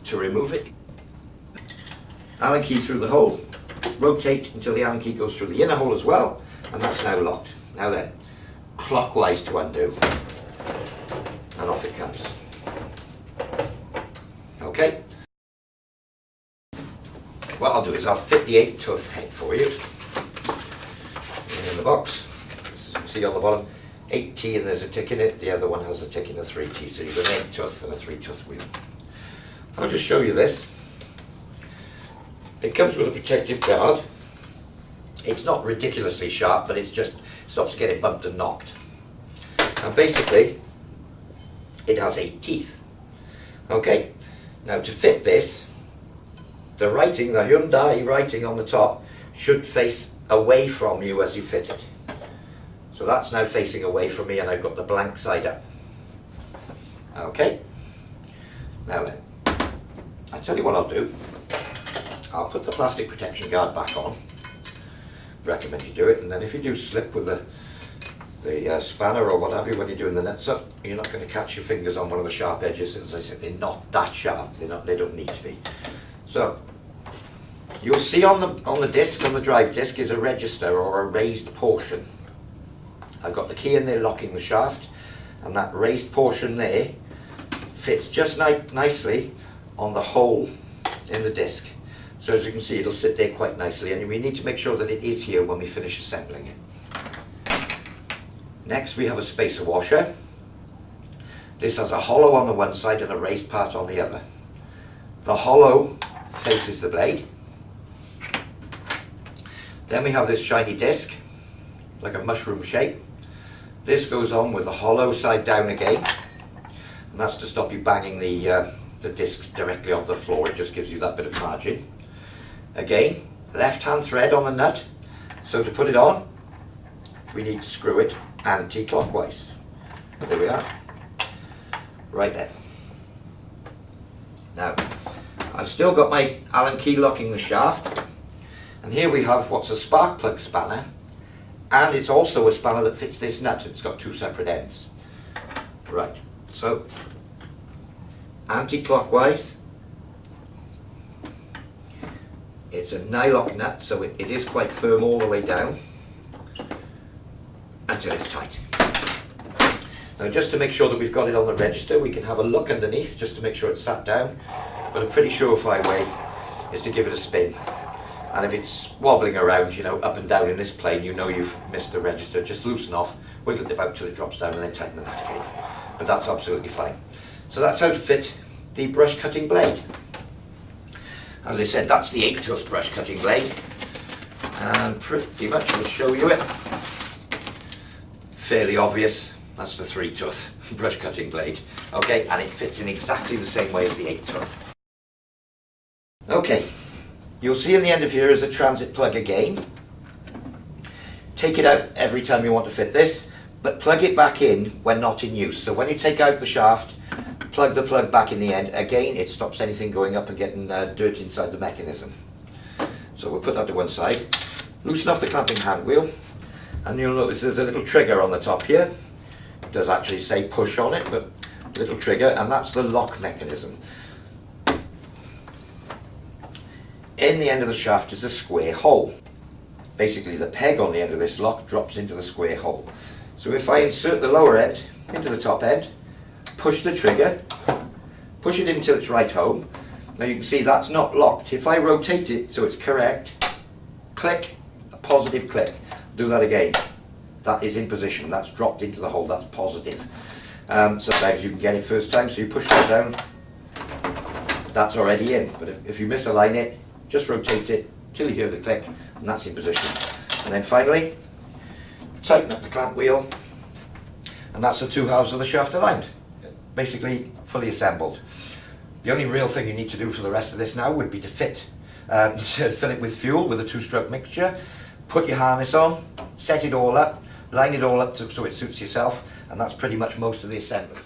to remove it. Allen key through the hole, rotate until the Allen key goes through the inner hole as well, and that's now locked. Now then, clockwise to undo, and off it comes. Okay. What I'll do is I'll fit the 8-tooth head for you in the box. As you can see on the bottom, 8T and there's a tick in it. The other one has a tick in a 3T, so you've got an 8-tooth and a 3-tooth wheel. I'll just show you this. It comes with a protective guard. It's not ridiculously sharp, but it's just stops getting bumped and knocked. And basically, it has 8 teeth. Okay, now to fit this, the writing, the Hyundai writing on the top, should face away from you as you fit it. So that's now facing away from me, and I've got the blank side up. Okay, now then, I'll tell you what I'll do. I'll put the plastic protection guard back on. Recommend you do it, and then if you do slip with the spanner or what have you when you're doing the nuts up, you're not going to catch your fingers on one of the sharp edges. As I said, they're not that sharp. They don't need to be. So you'll see on the disc, on the drive disc, is a register or a raised portion. I've got the key in there locking the shaft, and that raised portion there fits just nicely on the hole in the disc. So as you can see, it'll sit there quite nicely, and we need to make sure that it is here when we finish assembling it. Next we have a spacer washer. This has a hollow on the one side and a raised part on the other. The hollow faces the blade. Then we have this shiny disc, like a mushroom shape. This goes on with the hollow side down again, and that's to stop you banging the disc directly onto the floor. It just gives you that bit of margin. Again, left hand thread on the nut, so to put it on we need to screw it anti-clockwise. There we are. Right then. Now, I've still got my Allen key locking the shaft, and here we have what's a spark plug spanner, and it's also a spanner that fits this nut. It's got 2 separate ends. Right, so anti-clockwise. It's a nylock nut, so it is quite firm all the way down until it's tight. Now, just to make sure that we've got it on the register, we can have a look underneath just to make sure it's sat down, but a pretty surefire way is to give it a spin. And if it's wobbling around, you know, up and down in this plane, you know you've missed the register. Just loosen off, wiggle it about till it drops down, and then tighten the nut again. But that's absolutely fine. So that's how to fit the brush cutting blade. As I said, that's the 8-tooth brush cutting blade, and pretty much I'll show you it. Fairly obvious, that's the 3-tooth brush cutting blade. Okay, and it fits in exactly the same way as the 8-tooth. Okay, you'll see in the end of here is a transit plug again. Take it out every time you want to fit this, but plug it back in when not in use. So when you take out the shaft, plug the plug back in the end. Again, it stops anything going up and getting dirt inside the mechanism. So we'll put that to one side. Loosen off the clamping hand wheel, and you'll notice there's a little trigger on the top here. It does actually say push on it, but little trigger, and that's the lock mechanism. In the end of the shaft is a square hole. Basically, the peg on the end of this lock drops into the square hole. So if I insert the lower end into the top end, push the trigger, push it in until it's right home. Now you can see that's not locked. If I rotate it so it's correct, click, a positive click. Do that again. That is in position. That's dropped into the hole. That's positive. Sometimes you can get it first time, so you push that down. That's already in. But if you misalign it, just rotate it till you hear the click, and that's in position. And then finally, tighten up the clamp wheel, and that's the 2 halves of the shaft aligned. Basically fully assembled. The only real thing you need to do for the rest of this now would be to fill it with fuel with a 2-stroke mixture, put your harness on, set it all up, line it all up so it suits yourself, and that's pretty much most of the assembly.